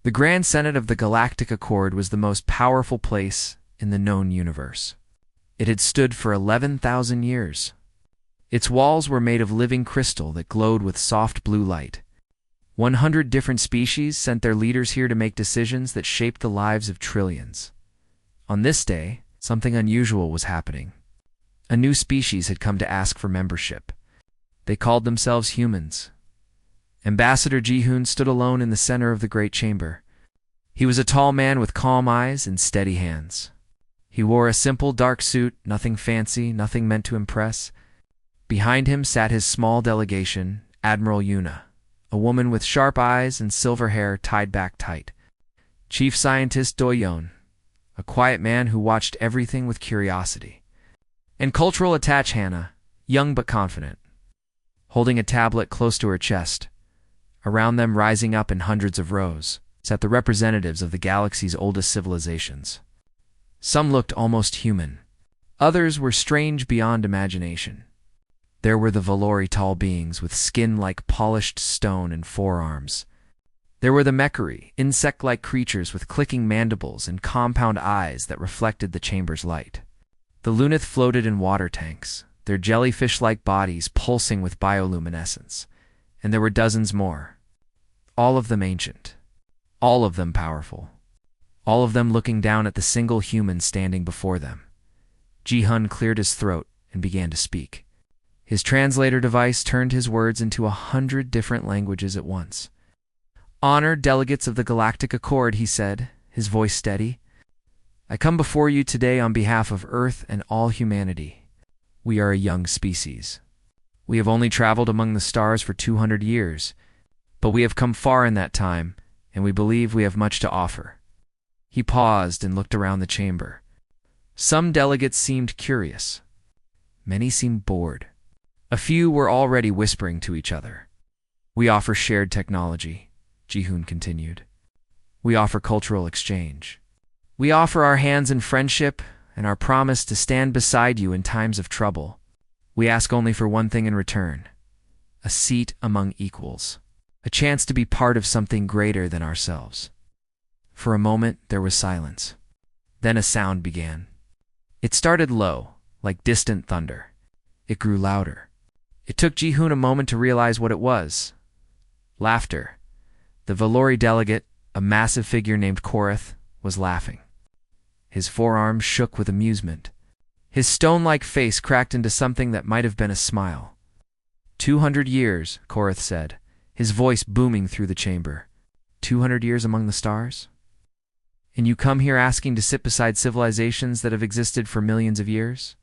The Grand Senate of the Galactic Accord was the most powerful place in the known universe. It had stood for 11,000 years. Its walls were made of living crystal that glowed with soft blue light. 100 different species sent their leaders here to make decisions that shaped the lives of trillions. On this day, something unusual was happening. A new species had come to ask for membership. They called themselves humans. Ambassador Ji-hoon stood alone in the center of the great chamber. He was a tall man with calm eyes and steady hands. He wore a simple dark suit, nothing fancy, nothing meant to impress. Behind him sat his small delegation, Admiral Yuna, a woman with sharp eyes and silver hair tied back tight. Chief Scientist Do-yeon, a quiet man who watched everything with curiosity. And Cultural Attach Hannah, young but confident, holding a tablet close to her chest. Around them, rising up in hundreds of rows, sat the representatives of the galaxy's oldest civilizations. Some looked almost human. Others were strange beyond imagination. There were the Valori tall beings with skin like polished stone and forearms. There were the Mechari, insect-like creatures with clicking mandibles and compound eyes that reflected the chamber's light. The Lunith floated in water tanks, their jellyfish-like bodies pulsing with bioluminescence. And there were dozens more. All of them ancient. All of them powerful. All of them looking down at the single human standing before them. Ji-hoon cleared his throat and began to speak. His translator device turned his words into 100 different languages at once. "Honored delegates of the Galactic Accord," he said, his voice steady. "I come before you today on behalf of Earth and all humanity. We are a young species. We have only traveled among the stars for 200 years, but we have come far in that time, and we believe we have much to offer." He paused and looked around the chamber. Some delegates seemed curious. Many seemed bored. A few were already whispering to each other. "We offer shared technology," Ji-hoon continued. "We offer cultural exchange. We offer our hands in friendship and our promise to stand beside you in times of trouble. We ask only for one thing in return: a seat among equals, a chance to be part of something greater than ourselves." For a moment, there was silence. Then a sound began. It started low, like distant thunder. It grew louder. It took Ji-hoon a moment to realize what it was. Laughter. The Valori delegate, a massive figure named Korath, was laughing. His forearms shook with amusement. His stone-like face cracked into something that might have been a smile. 200 years, Korath said, his voice booming through the chamber. 200 years among the stars? And you come here asking to sit beside civilizations that have existed for millions of years?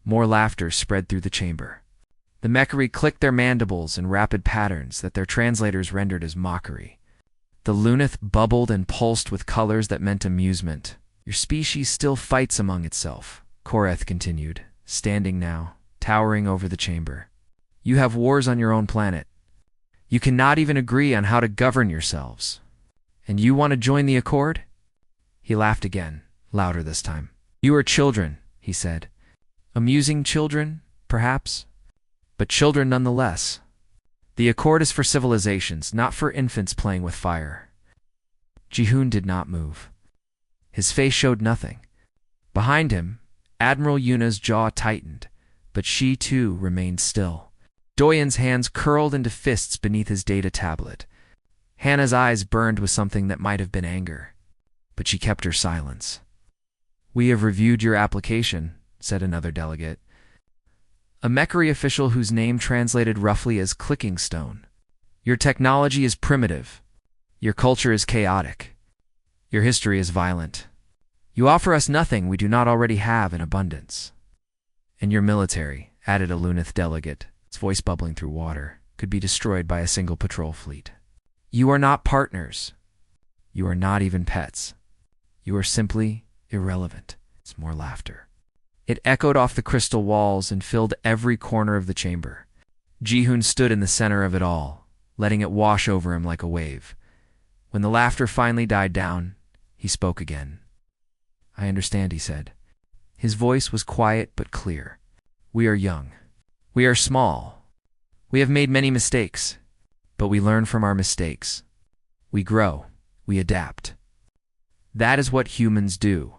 More laughter spread through the chamber. The Mechari clicked their mandibles in rapid patterns that their translators rendered as mockery. The Lunith bubbled and pulsed with colors that meant amusement. "Your species still fights among itself," Korath continued, standing now, towering over the chamber. "You have wars on your own planet. You cannot even agree on how to govern yourselves. And you want to join the Accord?" He laughed again, louder this time. "You are children," he said. "Amusing children, perhaps, but children nonetheless. The Accord is for civilizations, not for infants playing with fire." Ji-hoon did not move. His face showed nothing. Behind him, Admiral Yuna's jaw tightened, but she too remained still. Do-yeon's hands curled into fists beneath his data tablet. Hannah's eyes burned with something that might have been anger, but she kept her silence. "We have reviewed your application," said another delegate. A Mechari official whose name translated roughly as clicking stone. "Your technology is primitive. Your culture is chaotic. Your history is violent. You offer us nothing we do not already have in abundance. And your military," added a Lunith delegate, its voice bubbling through water, "could be destroyed by a single patrol fleet. You are not partners. You are not even pets. You are simply irrelevant." It's more laughter. It echoed off the crystal walls and filled every corner of the chamber. Ji-hoon stood in the center of it all, letting it wash over him like a wave. When the laughter finally died down, he spoke again. "I understand," he said. His voice was quiet but clear. "We are young. We are small. We have made many mistakes, but we learn from our mistakes. We grow. We adapt. That is what humans do.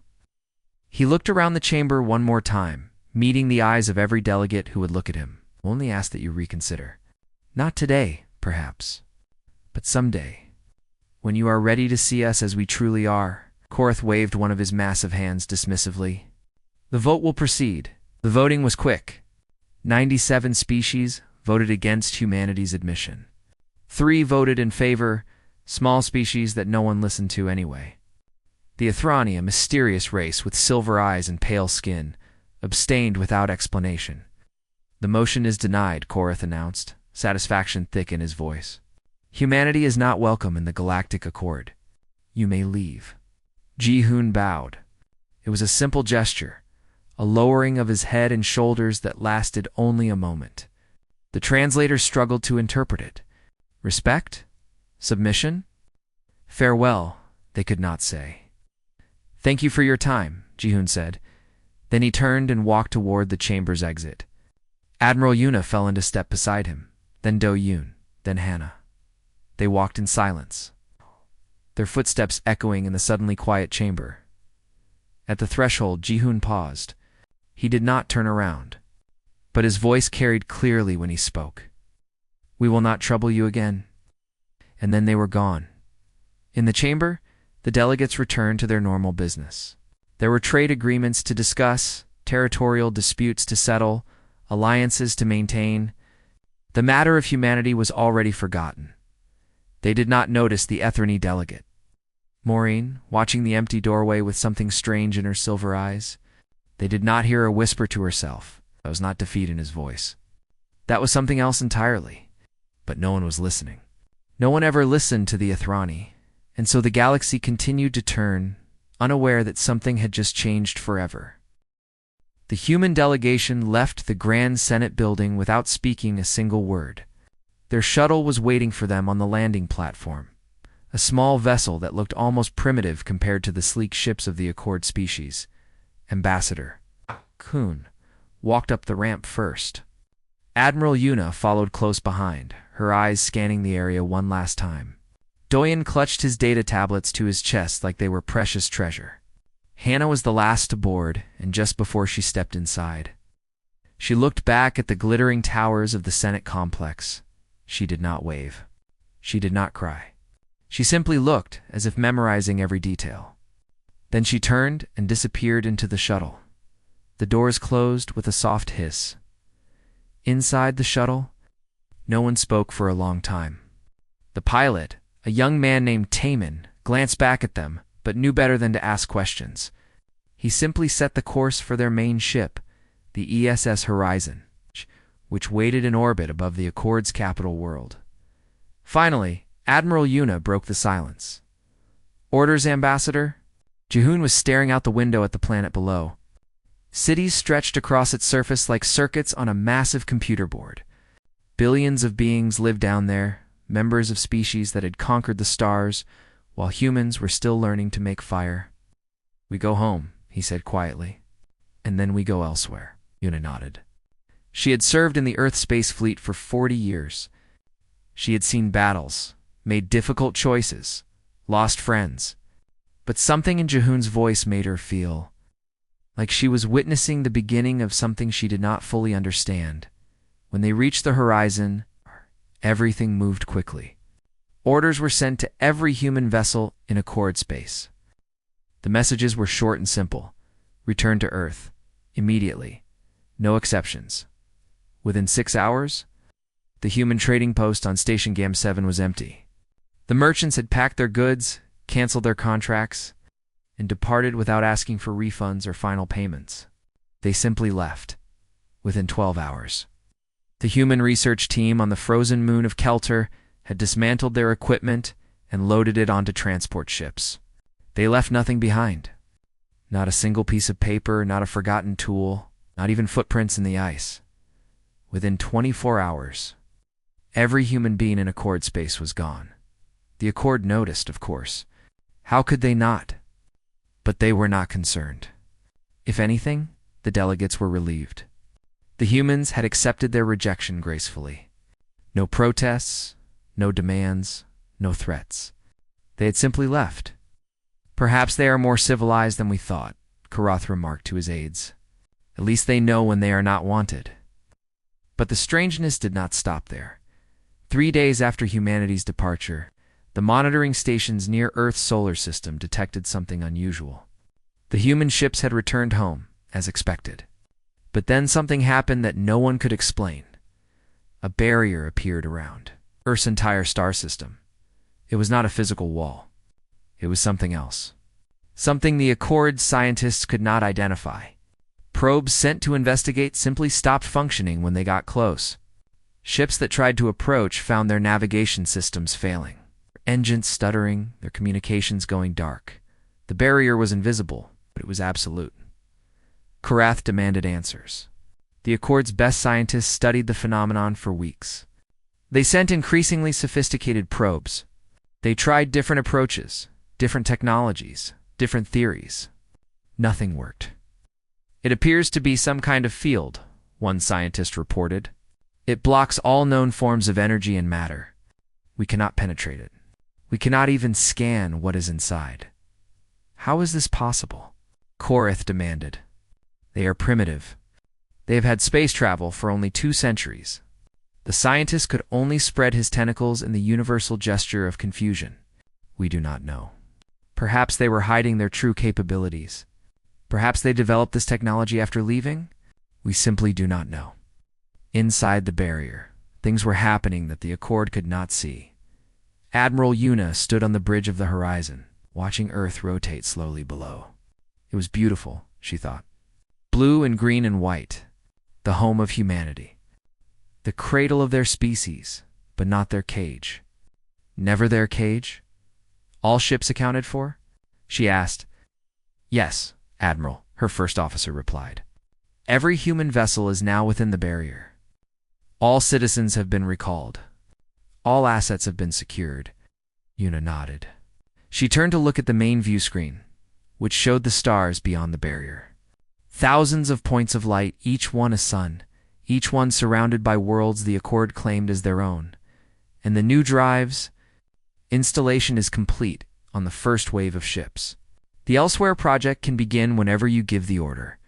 He looked around the chamber one more time, meeting the eyes of every delegate who would look at him. Only ask that you reconsider. Not today, perhaps, but someday. When you are ready to see us as we truly are. Korath waved one of his massive hands dismissively. The vote will proceed. The voting was quick. 97 species voted against humanity's admission. 3 voted in favor, small species that no one listened to anyway. The Athrani, a mysterious race with silver eyes and pale skin, abstained without explanation. The motion is denied, Korath announced, satisfaction thick in his voice. Humanity is not welcome in the Galactic Accord. You may leave. Ji-hoon bowed. It was a simple gesture, a lowering of his head and shoulders that lasted only a moment. The translator struggled to interpret it. Respect? Submission? Farewell, they could not say. Thank you for your time, Ji-hoon said. Then he turned and walked toward the chamber's exit. Admiral Yuna fell into step beside him, then Do-yoon, then Hannah. They walked in silence, their footsteps echoing in the suddenly quiet chamber. At the threshold, Ji-hoon paused. He did not turn around, but his voice carried clearly when he spoke. We will not trouble you again. And then they were gone. In the chamber, the delegates returned to their normal business. There were trade agreements to discuss, territorial disputes to settle, alliances to maintain. The matter of humanity was already forgotten. They did not notice the Etherny delegate. Maureen, watching the empty doorway with something strange in her silver eyes. They did not hear her whisper to herself. That was not defeat in his voice. That was something else entirely. But no one was listening. No one ever listened to the Athrani, and so the galaxy continued to turn, unaware that something had just changed forever. The human delegation left the Grand Senate building without speaking a single word. Their shuttle was waiting for them on the landing platform, a small vessel that looked almost primitive compared to the sleek ships of the Accord species. Ambassador Kuhn walked up the ramp first. Admiral Yuna followed close behind, her eyes scanning the area one last time. Do-yoon clutched his data tablets to his chest like they were precious treasure. Hannah was the last to board, and just before she stepped inside, she looked back at the glittering towers of the Senate complex. She did not wave. She did not cry. She simply looked, as if memorizing every detail. Then she turned and disappeared into the shuttle. The doors closed with a soft hiss. Inside the shuttle, no one spoke for a long time. The pilot, a young man named Taemin, glanced back at them, but knew better than to ask questions. He simply set the course for their main ship, the ESS Horizon, which waited in orbit above the Accord's capital world. Finally, Admiral Yuna broke the silence. Orders, Ambassador? Ji-hoon was staring out the window at the planet below. Cities stretched across its surface like circuits on a massive computer board. Billions of beings lived down there, members of species that had conquered the stars, while humans were still learning to make fire. We go home, he said quietly. And then we go elsewhere, Yuna nodded. She had served in the Earth Space Fleet for 40 years. She had seen battles, made difficult choices, lost friends. But something in Ji-hoon's voice made her feel like she was witnessing the beginning of something she did not fully understand. When they reached the horizon, everything moved quickly. Orders were sent to every human vessel in Accord space. The messages were short and simple. Return to Earth. Immediately. No exceptions. Within 6 hours, the human trading post on Station Gam 7 was empty. The merchants had packed their goods, canceled their contracts, and departed without asking for refunds or final payments. They simply left, within 12 hours. The human research team on the frozen moon of Kelter had dismantled their equipment and loaded it onto transport ships. They left nothing behind. Not a single piece of paper, not a forgotten tool, not even footprints in the ice. Within 24 hours, every human being in Accord space was gone. The Accord noticed, of course. How could they not? But they were not concerned. If anything, the delegates were relieved. The humans had accepted their rejection gracefully. No protests, no demands, no threats. They had simply left. Perhaps they are more civilized than we thought, Karath remarked to his aides. At least they know when they are not wanted. But the strangeness did not stop there. 3 days after humanity's departure, the monitoring stations near Earth's solar system detected something unusual. The human ships had returned home, as expected. But then something happened that no one could explain. A barrier appeared around Earth's entire star system. It was not a physical wall. It was something else. Something the Accord scientists could not identify. Probes sent to investigate simply stopped functioning when they got close. Ships that tried to approach found their navigation systems failing. Engines stuttering, their communications going dark. The barrier was invisible, but it was absolute. Karath demanded answers. The Accord's best scientists studied the phenomenon for weeks. They sent increasingly sophisticated probes. They tried different approaches, different technologies, different theories. Nothing worked. It appears to be some kind of field, one scientist reported. It blocks all known forms of energy and matter. We cannot penetrate it. We cannot even scan what is inside. How is this possible? Korath demanded. They are primitive. They have had space travel for only 2 centuries. The scientist could only spread his tentacles in the universal gesture of confusion. We do not know. Perhaps they were hiding their true capabilities. Perhaps they developed this technology after leaving? We simply do not know. Inside the barrier, things were happening that the Accord could not see. Admiral Yuna stood on the bridge of the horizon, watching Earth rotate slowly below. It was beautiful, she thought. Blue and green and white, the home of humanity. The cradle of their species, but not their cage. Never their cage? All ships accounted for? She asked. Yes, Admiral, her first officer replied. Every human vessel is now within the barrier. All citizens have been recalled. All assets have been secured. Yuna nodded. She turned to look at the main view screen, which showed the stars beyond the barrier. Thousands of points of light, each one a sun, each one surrounded by worlds the Accord claimed as their own. And the new drives installation is complete on the first wave of ships. The Elsewhere project can begin whenever you give the order.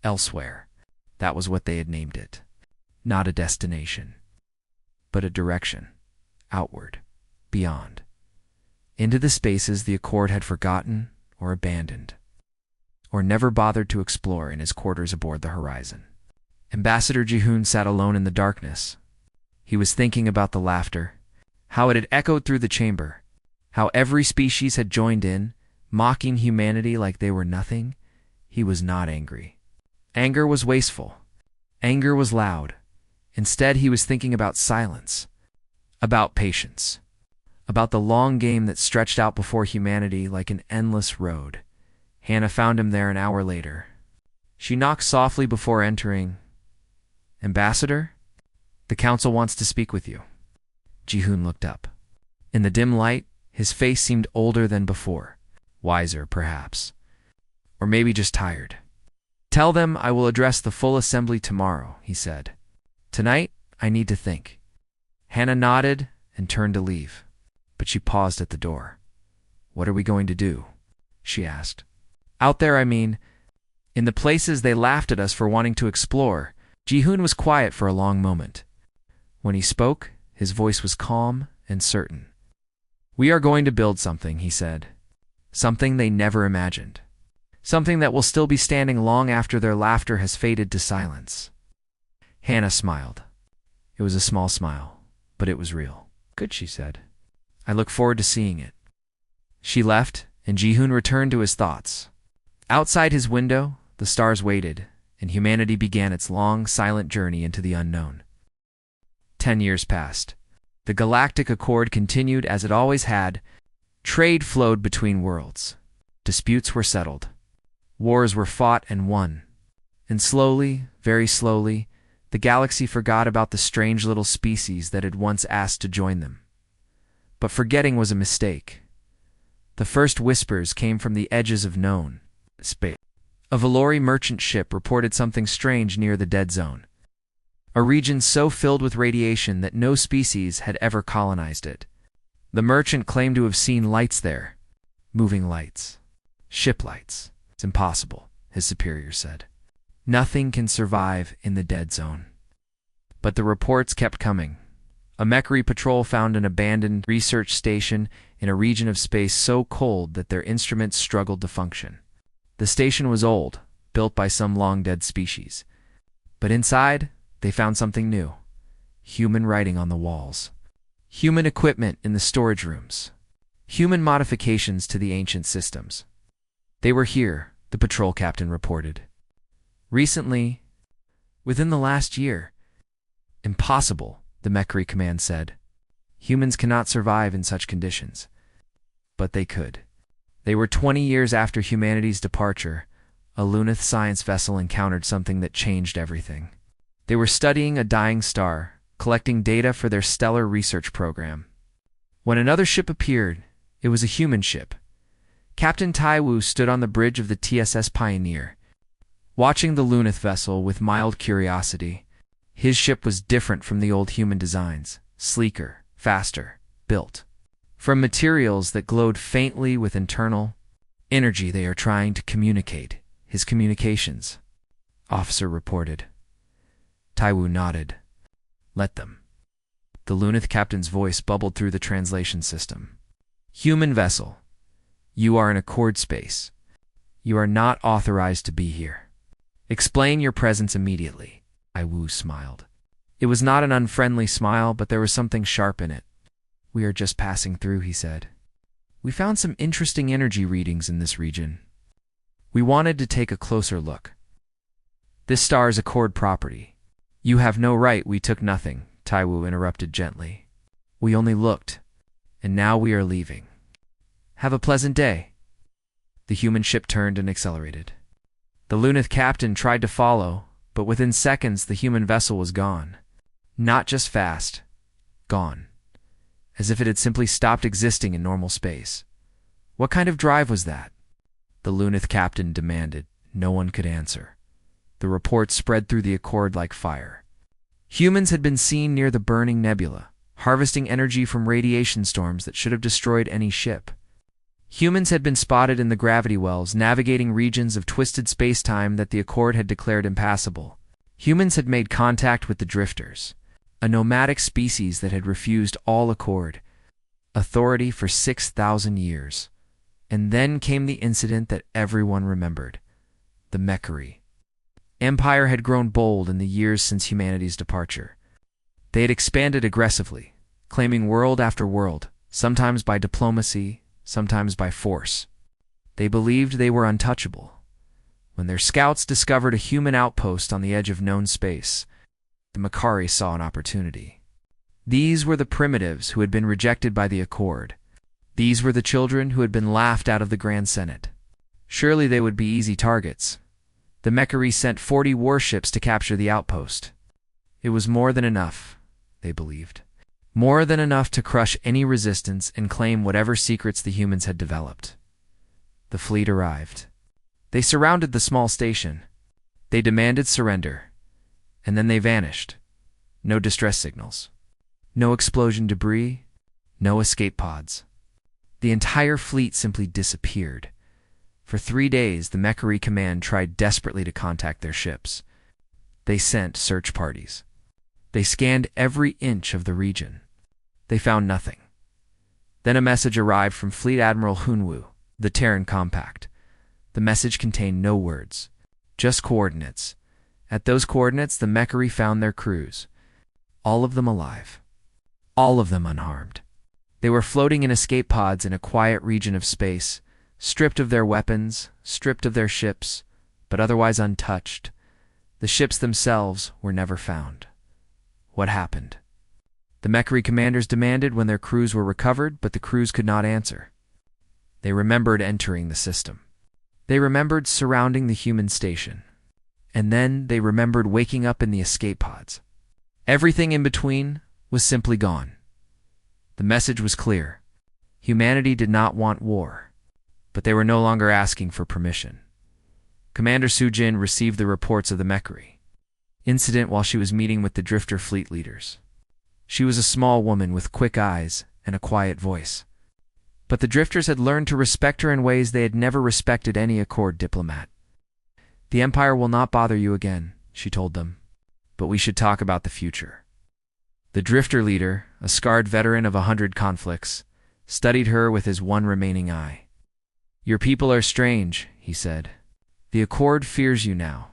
Elsewhere. That was what they had named it. Not a destination, but a direction. Outward. Beyond. Into the spaces the Accord had forgotten or abandoned, or never bothered to explore in his quarters aboard the horizon. Ambassador Jihoon sat alone in the darkness. He was thinking about the laughter, how it had echoed through the chamber, how every species had joined in, mocking humanity like they were nothing. He was not angry. Anger was wasteful. Anger was loud. Instead, he was thinking about silence, about patience, about the long game that stretched out before humanity like an endless road. Hannah found him there an hour later. She knocked softly before entering. Ambassador? The council wants to speak with you. Jihoon looked up. In the dim light, his face seemed older than before. Wiser, perhaps. Or maybe just tired. Tell them I will address the full assembly tomorrow, he said. Tonight, I need to think. Hannah nodded and turned to leave, but she paused at the door. What are we going to do? She asked. Out there, I mean. In the places they laughed at us for wanting to explore. Jihoon was quiet for a long moment. When he spoke, his voice was calm and certain. We are going to build something, he said. Something they never imagined. Something that will still be standing long after their laughter has faded to silence. Hannah smiled. It was a small smile, but it was real. Good, she said. I look forward to seeing it. She left, and Jihoon returned to his thoughts. Outside his window, the stars waited, and humanity began its long, silent journey into the unknown. 10 years passed. The Galactic Accord continued as it always had. Trade flowed between worlds. Disputes were settled. Wars were fought and won. And slowly, very slowly, the galaxy forgot about the strange little species that had once asked to join them. But forgetting was a mistake. The first whispers came from the edges of known space. A Valori merchant ship reported something strange near the dead zone. A region so filled with radiation that no species had ever colonized it. The merchant claimed to have seen lights there. Moving lights. Ship lights. It's impossible, his superior said. Nothing can survive in the dead zone. But the reports kept coming. A Mechari patrol found an abandoned research station in a region of space so cold that their instruments struggled to function. The station was old, built by some long-dead species. But inside, they found something new. Human writing on the walls. Human equipment in the storage rooms. Human modifications to the ancient systems. They were here, the patrol captain reported. Recently, within the last year. Impossible, the Mechari command said. Humans cannot survive in such conditions. But they could. They were 20 years after humanity's departure. A Luneth science vessel encountered something that changed everything. They were studying a dying star, collecting data for their stellar research program. When another ship appeared, it was a human ship. Captain Taiwu stood on the bridge of the TSS Pioneer, watching the Luneth vessel with mild curiosity. His ship was different from the old human designs, sleeker, faster, built from materials that glowed faintly with internal energy. They are trying to communicate. His communications, officer reported. Taiwu nodded. Let them. The Luneth captain's voice bubbled through the translation system. Human vessel, you are in Accord space. You are not authorized to be here. Explain your presence immediately. Taiwu smiled. It was not an unfriendly smile, but there was something sharp in it. We are just passing through, he said. We found some interesting energy readings in this region. We wanted to take a closer look. This star is Accord property. You have no right. We took nothing, Taiwu interrupted gently. We only looked, and now we are leaving. Have a pleasant day. The human ship turned and accelerated. The Luneth captain tried to follow, but within seconds the human vessel was gone. Not just fast, gone. As if it had simply stopped existing in normal space. What kind of drive was that? The Luneth captain demanded. No one could answer. The reports spread through the Accord like fire. Humans had been seen near the burning nebula, harvesting energy from radiation storms that should have destroyed any ship. Humans had been spotted in the gravity wells, navigating regions of twisted space-time that the Accord had declared impassable. Humans had made contact with the Drifters, a nomadic species that had refused all Accord authority for 6,000 years. And then came the incident that everyone remembered. The Mechari. Empire had grown bold in the years since humanity's departure. They had expanded aggressively, claiming world after world, sometimes by diplomacy, sometimes by force. They believed they were untouchable. When their scouts discovered a human outpost on the edge of known space, the Mechari saw an opportunity. These were the primitives who had been rejected by the Accord. These were the children who had been laughed out of the Grand Senate. Surely they would be easy targets. The Mechari sent 40 warships to capture the outpost. It was more than enough, they believed. More than enough to crush any resistance and claim whatever secrets the humans had developed. The fleet arrived. They surrounded the small station. They demanded surrender. And then they vanished. No distress signals. No explosion debris. No escape pods. The entire fleet simply disappeared. For 3 days, the Mechari command tried desperately to contact their ships. They sent search parties. They scanned every inch of the region. They found nothing. Then a message arrived from Fleet Admiral Hunwu, the Terran Compact. The message contained no words, just coordinates. At those coordinates, the Mechari found their crews. All of them alive. All of them unharmed. They were floating in escape pods in a quiet region of space, stripped of their weapons, stripped of their ships, but otherwise untouched. The ships themselves were never found. What happened? The Mechari commanders demanded when their crews were recovered, but the crews could not answer. They remembered entering the system. They remembered surrounding the human station. And then they remembered waking up in the escape pods. Everything in between was simply gone. The message was clear. Humanity did not want war. But they were no longer asking for permission. Commander Sujin received the reports of the Mechari incident while she was meeting with the Drifter fleet leaders. She was a small woman with quick eyes and a quiet voice. But the drifters had learned to respect her in ways they had never respected any Accord diplomat. "The Empire will not bother you again," she told them, "but we should talk about the future." The drifter leader, a scarred veteran of 100 conflicts, studied her with his one remaining eye. "Your people are strange," he said. "The Accord fears you now.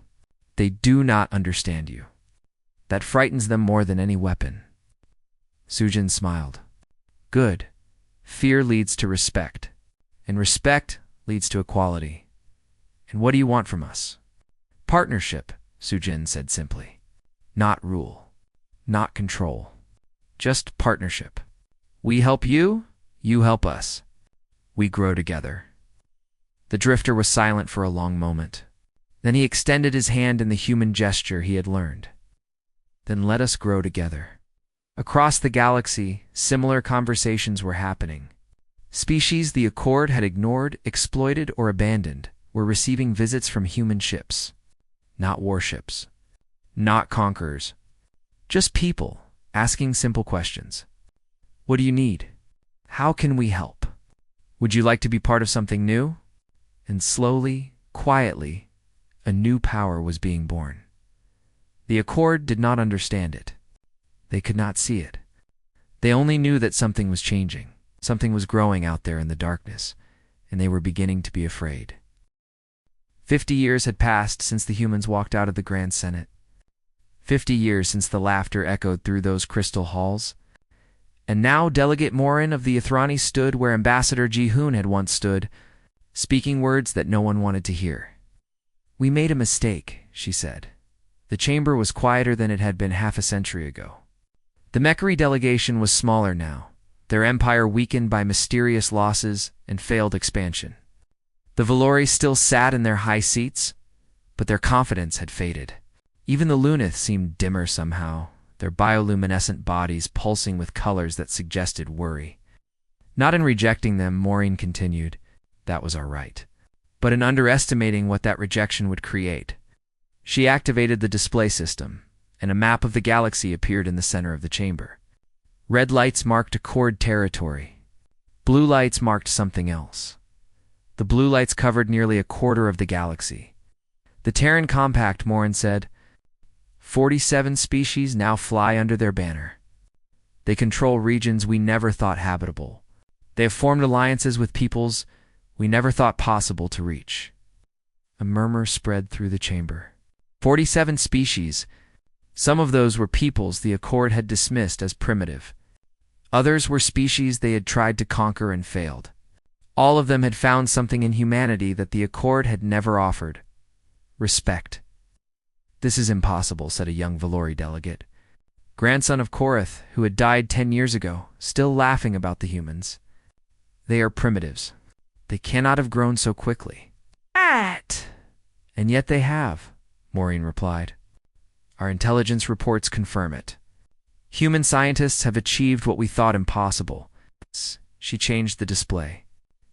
They do not understand you. That frightens them more than any weapon." Sujin smiled. "Good. Fear leads to respect, and respect leads to equality. And what do you want from us?" "Partnership," Sujin said simply. "Not rule. Not control. Just partnership. We help you, you help us. We grow together." The drifter was silent for a long moment. Then he extended his hand in the human gesture he had learned. "Then let us grow together." Across the galaxy, similar conversations were happening. Species the Accord had ignored, exploited, or abandoned were receiving visits from human ships. Not warships. Not conquerors. Just people, asking simple questions. "What do you need? How can we help? Would you like to be part of something new?" And slowly, quietly, a new power was being born. The Accord did not understand it. They could not see it. They only knew that something was changing. Something was growing out there in the darkness, and they were beginning to be afraid. 50 years had passed since the humans walked out of the Grand Senate. 50 years since the laughter echoed through those crystal halls. And now Delegate Morin of the Ithrani stood where Ambassador Ji-hoon had once stood, speaking words that no one wanted to hear. "We made a mistake," she said. The chamber was quieter than it had been half a century ago. The Mechari delegation was smaller now, their empire weakened by mysterious losses and failed expansion. The Valori still sat in their high seats, but their confidence had faded. Even the Lunith seemed dimmer somehow, their bioluminescent bodies pulsing with colors that suggested worry. Not in rejecting them, Maureen continued, that was our right, but in underestimating what that rejection would create. She activated the display system, and a map of the galaxy appeared in the center of the chamber. Red lights marked Accord territory. Blue lights marked something else. The blue lights covered nearly a quarter of the galaxy. The Terran Compact, Morin said. 47 species now fly under their banner. They control regions we never thought habitable. They have formed alliances with peoples we never thought possible to reach. A murmur spread through the chamber. 47 species. Some of those were peoples the Accord had dismissed as primitive. Others were species they had tried to conquer and failed. All of them had found something in humanity that the Accord had never offered. Respect. "This is impossible," said a young Valori delegate. Grandson of Korath, who had died 10 years ago, still laughing about the humans. "They are primitives. They cannot have grown so quickly." "And yet they have," Maureen replied. "Our intelligence reports confirm it. Human scientists have achieved what we thought impossible." She changed the display,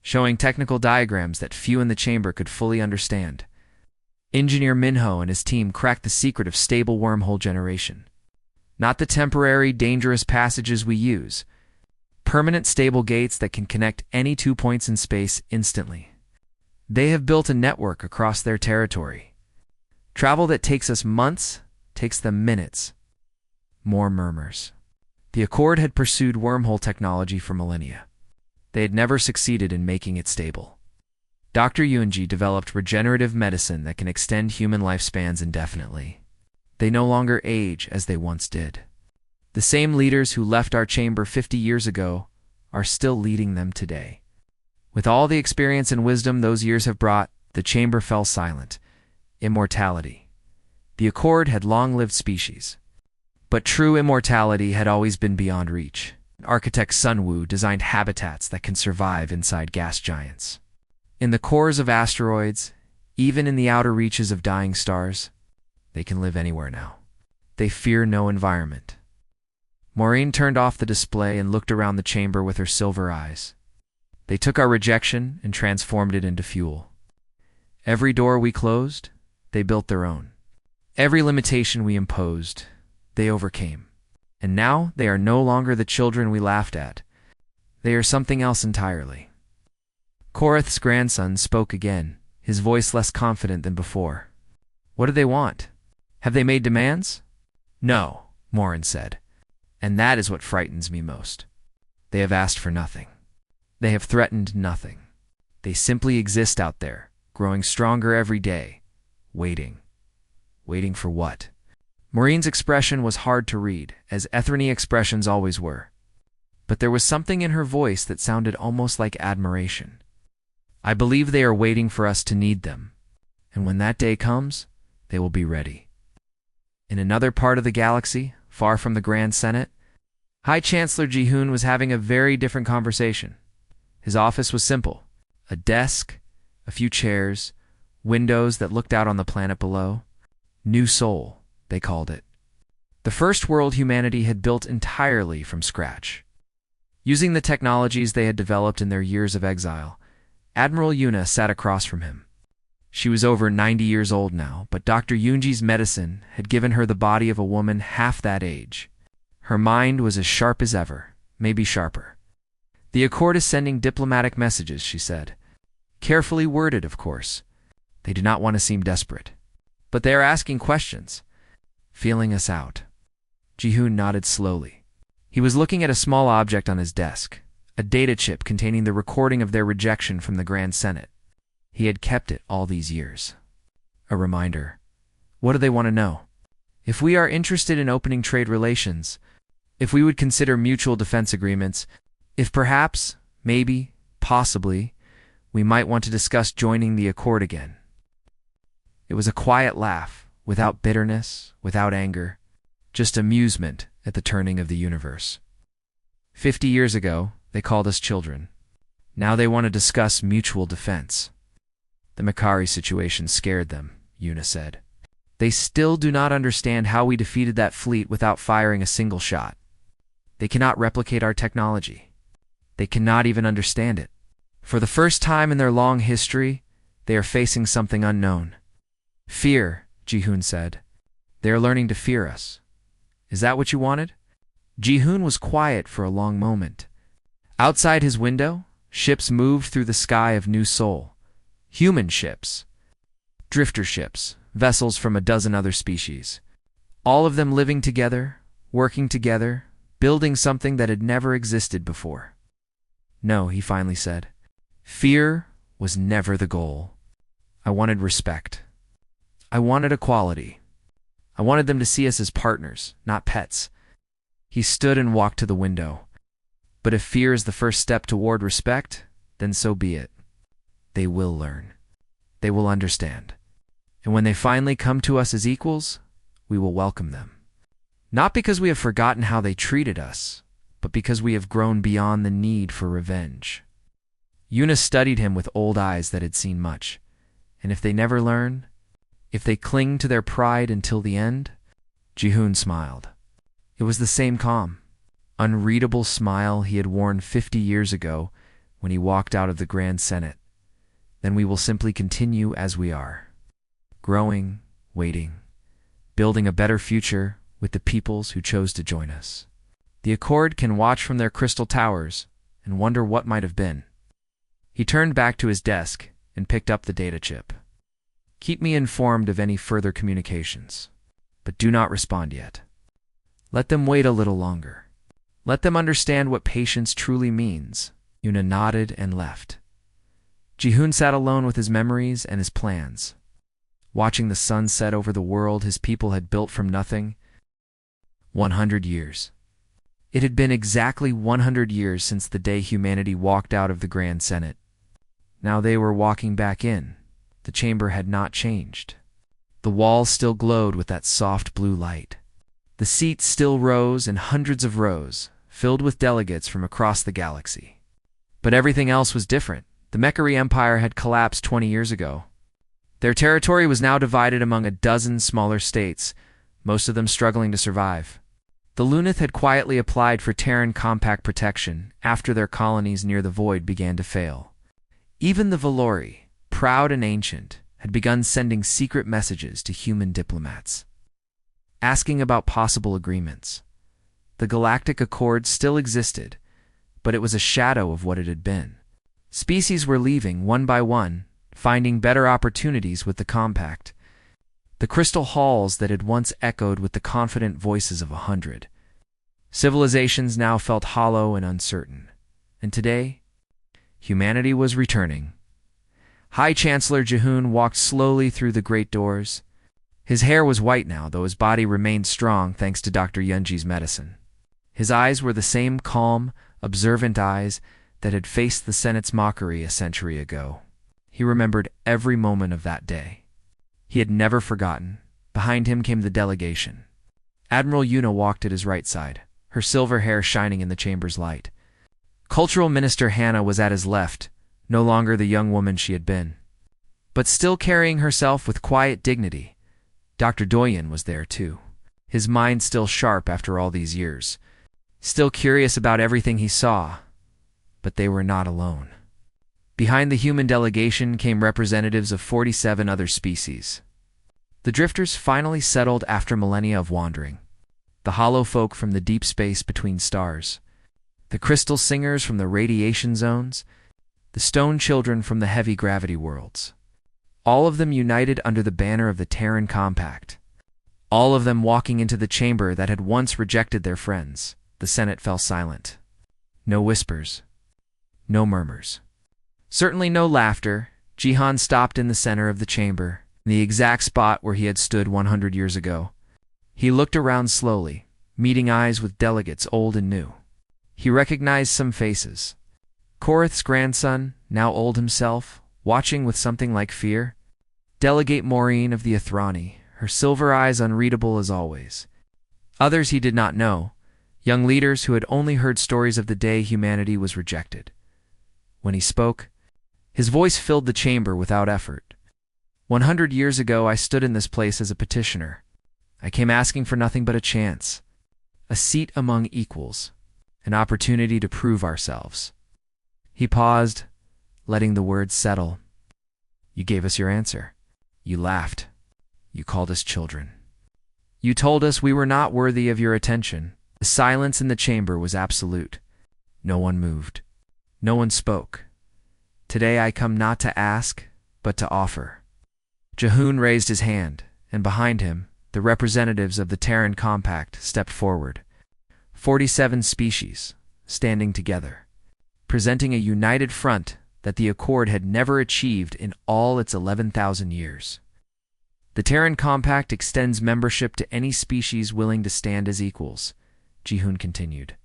showing technical diagrams that few in the chamber could fully understand. Engineer Minho and his team cracked the secret of stable wormhole generation. Not the temporary, dangerous passages we use. Permanent stable gates that can connect any 2 points in space instantly. They have built a network across their territory. Travel that takes us months takes them minutes. More murmurs. The Accord had pursued wormhole technology for millennia. They had never succeeded in making it stable. Dr. Yuanji developed regenerative medicine that can extend human lifespans indefinitely. They no longer age as they once did. The same leaders who left our chamber 50 years ago are still leading them today. With all the experience and wisdom those years have brought, the chamber fell silent. Immortality. The Accord had long-lived species. But true immortality had always been beyond reach. Architect Sun Wu designed habitats that can survive inside gas giants. In the cores of asteroids, even in the outer reaches of dying stars, they can live anywhere now. They fear no environment. Maureen turned off the display and looked around the chamber with her silver eyes. They took our rejection and transformed it into fuel. Every door we closed, they built their own. Every limitation we imposed, they overcame. And now they are no longer the children we laughed at. They are something else entirely. Korath's grandson spoke again, his voice less confident than before. What do they want? Have they made demands? No, Morin said. And that is what frightens me most. They have asked for nothing. They have threatened nothing. They simply exist out there, growing stronger every day, waiting. Waiting for what? Maureen's expression was hard to read, as Ethrony expressions always were. But there was something in her voice that sounded almost like admiration. I believe they are waiting for us to need them, and when that day comes, they will be ready. In another part of the galaxy, far from the Grand Senate, High Chancellor Jihoon was having a very different conversation. His office was simple: a desk, a few chairs, windows that looked out on the planet below. New Sol, they called it. The first world humanity had built entirely from scratch. Using the technologies they had developed in their years of exile, Admiral Yuna sat across from him. She was over 90 years old now, but Dr. Yunji's medicine had given her the body of a woman half that age. Her mind was as sharp as ever, maybe sharper. The Accord is sending diplomatic messages, she said. Carefully worded, of course. They do not want to seem desperate. But they are asking questions, feeling us out. Jihoon nodded slowly. He was looking at a small object on his desk, a data chip containing the recording of their rejection from the Grand Senate. He had kept it all these years. A reminder. What do they want to know? If we are interested in opening trade relations, if we would consider mutual defense agreements, if perhaps, maybe, possibly, we might want to discuss joining the Accord again. It was a quiet laugh, without bitterness, without anger, just amusement at the turning of the universe. 50 years ago, they called us children. Now they want to discuss mutual defense. The Makari situation scared them, Yuna said. They still do not understand how we defeated that fleet without firing a single shot. They cannot replicate our technology. They cannot even understand it. For the first time in their long history, they are facing something unknown. Fear, Jihoon said. They are learning to fear us. Is that what you wanted? Jihoon was quiet for a long moment. Outside his window, ships moved through the sky of New Sol. Human ships. Drifter ships, vessels from a dozen other species. All of them living together, working together, building something that had never existed before. No, he finally said. Fear was never the goal. I wanted respect. I wanted equality. I wanted them to see us as partners, not pets. He stood and walked to the window. But if fear is the first step toward respect, then so be it. They will learn. They will understand. And when they finally come to us as equals, we will welcome them. Not because we have forgotten how they treated us, but because we have grown beyond the need for revenge. Yuna studied him with old eyes that had seen much. And if they never learn, if they cling to their pride until the end, Jihoon smiled. It was the same calm, unreadable smile he had worn 50 years ago when he walked out of the Grand Senate. Then we will simply continue as we are, growing, waiting, building a better future with the peoples who chose to join us. The Accord can watch from their crystal towers and wonder what might have been. He turned back to his desk and picked up the data chip. Keep me informed of any further communications, but do not respond yet. Let them wait a little longer. Let them understand what patience truly means. Yuna nodded and left. Jihoon sat alone with his memories and his plans, watching the sun set over the world his people had built from nothing. 100 years. It had been exactly 100 years since the day humanity walked out of the Grand Senate. Now they were walking back in. The chamber had not changed. The walls still glowed with that soft blue light. The seats still rose in hundreds of rows, filled with delegates from across the galaxy. But everything else was different. The Mechari Empire had collapsed 20 years ago. Their territory was now divided among a dozen smaller states, most of them struggling to survive. The Lunith had quietly applied for Terran compact protection after their colonies near the Void began to fail. Even the Valori, proud and ancient, had begun sending secret messages to human diplomats, asking about possible agreements. The Galactic Accord still existed, but it was a shadow of what it had been. Species were leaving one by one, finding better opportunities with the compact. The crystal halls that had once echoed with the confident voices of 100. Civilizations now felt hollow and uncertain. And today, humanity was returning. High Chancellor Jihoon walked slowly through the great doors. His hair was white now, though his body remained strong thanks to Dr. Yunji's medicine. His eyes were the same calm, observant eyes that had faced the Senate's mockery a century ago. He remembered every moment of that day. He had never forgotten. Behind him came the delegation. Admiral Yuna walked at his right side, her silver hair shining in the chamber's light. Cultural Minister Hannah was at his left, no longer the young woman she had been, but still carrying herself with quiet dignity. Dr. Doyen was there too, his mind still sharp after all these years, still curious about everything he saw. But they were not alone. Behind the human delegation came representatives of 47 other species. The drifters finally settled after millennia of wandering. The hollow folk from the deep space between stars. The crystal singers from the radiation zones. The stone children from the heavy gravity worlds. All of them united under the banner of the Terran Compact. All of them walking into the chamber that had once rejected their friends. The Senate fell silent. No whispers. No murmurs. Certainly no laughter. Jihan stopped in the center of the chamber, in the exact spot where he had stood 100 years ago. He looked around slowly, meeting eyes with delegates old and new. He recognized some faces. Korith's grandson, now old himself, watching with something like fear. Delegate Maureen of the Athrani, her silver eyes unreadable as always. Others he did not know, young leaders who had only heard stories of the day humanity was rejected. When he spoke, his voice filled the chamber without effort. 100 years ago, I stood in this place as a petitioner. I came asking for nothing but a chance, a seat among equals, an opportunity to prove ourselves. He paused, letting the words settle. You gave us your answer. You laughed. You called us children. You told us we were not worthy of your attention. The silence in the chamber was absolute. No one moved. No one spoke. Today I come not to ask, but to offer. Jihoon raised his hand, and behind him, the representatives of the Terran Compact stepped forward. 47 species, standing together, presenting a united front that the Accord had never achieved in all its 11,000 years. The Terran Compact extends membership to any species willing to stand as equals, Jihoon continued.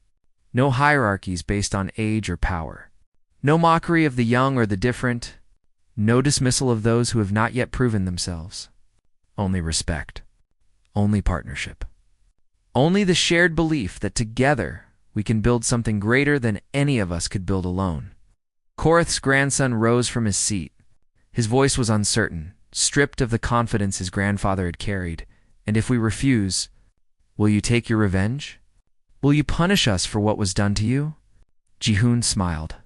No hierarchies based on age or power. No mockery of the young or the different. No dismissal of those who have not yet proven themselves. Only respect. Only partnership. Only the shared belief that together we can build something greater than any of us could build alone. Korith's grandson rose from his seat. His voice was uncertain, stripped of the confidence his grandfather had carried. And if we refuse, will you take your revenge? Will you punish us for what was done to you? Jihoon smiled.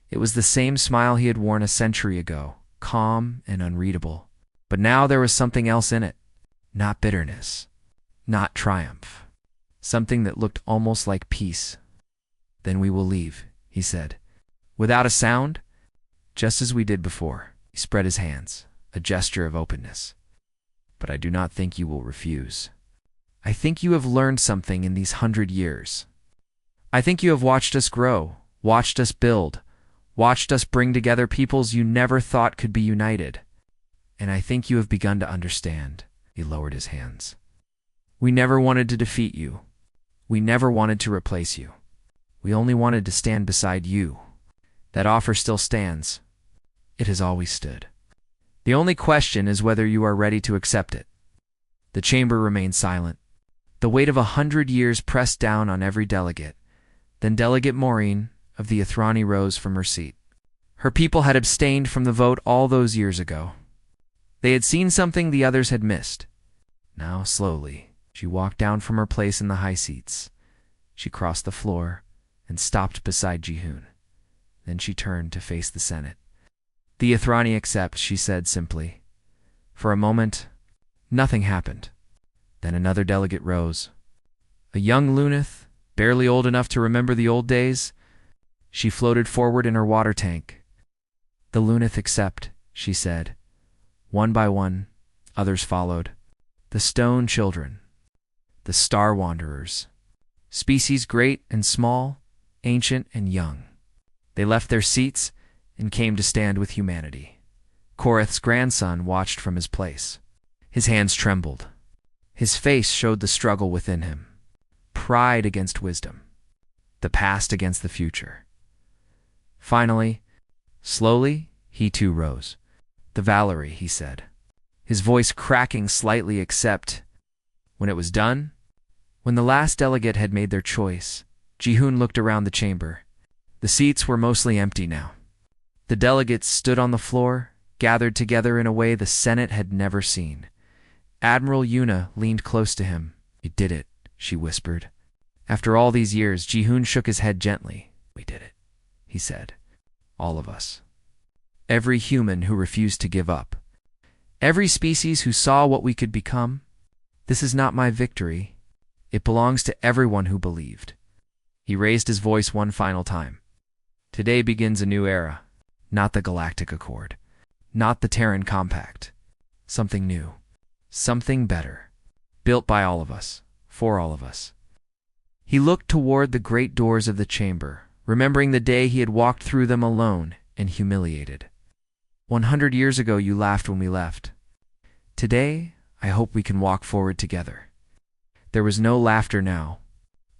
It was the same smile he had worn a century ago, calm and unreadable. But now there was something else in it. Not bitterness. Not triumph. Something that looked almost like peace. Then we will leave, he said. Without a sound, just as we did before. He spread his hands, a gesture of openness. But I do not think you will refuse. I think you have learned something in these 100 years. I think you have watched us grow, watched us build, watched us bring together peoples you never thought could be united. And I think you have begun to understand. He lowered his hands. We never wanted to defeat you. We never wanted to replace you. We only wanted to stand beside you. That offer still stands. It has always stood. The only question is whether you are ready to accept it. The chamber remained silent. The weight of 100 years pressed down on every delegate. Then Delegate Maureen of the Athrani rose from her seat. Her people had abstained from the vote all those years ago. They had seen something the others had missed. Now, slowly, she walked down from her place in the high seats. She crossed the floor and stopped beside Jihoon. Then she turned to face the Senate. The Athrani accept, she said simply. For a moment, nothing happened. Then another delegate rose. A young Lunith, barely old enough to remember the old days, She floated forward in her water tank. "The Luneth accept," she said. One by one, others followed. The Stone Children, the Star Wanderers, species great and small, ancient and young. They left their seats and came to stand with humanity. Koreth's grandson watched from his place. His hands trembled. His face showed the struggle within him. Pride against wisdom. The past against the future. Finally, slowly, he too rose. "The Valerie," he said, his voice cracking slightly, except when it was done. When the last delegate had made their choice, Ji-hoon looked around the chamber. The seats were mostly empty now. The delegates stood on the floor, gathered together in a way the Senate had never seen. Admiral Yuna leaned close to him. "You did it," she whispered. After all these years, Ji-hoon shook his head gently. "We did it," he said. "All of us. Every human who refused to give up. Every species who saw what we could become. This is not my victory. It belongs to everyone who believed." He raised his voice one final time. "Today begins a new era. Not the Galactic Accord. Not the Terran Compact. Something new. Something better. Built by all of us. For all of us." He looked toward the great doors of the chamber, remembering the day he had walked through them alone and humiliated. 100 years ago you laughed when we left. Today, I hope we can walk forward together. There was no laughter now,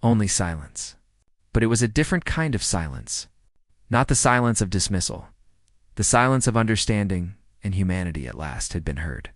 only silence. But it was a different kind of silence. Not the silence of dismissal. The silence of understanding and humanity at last had been heard.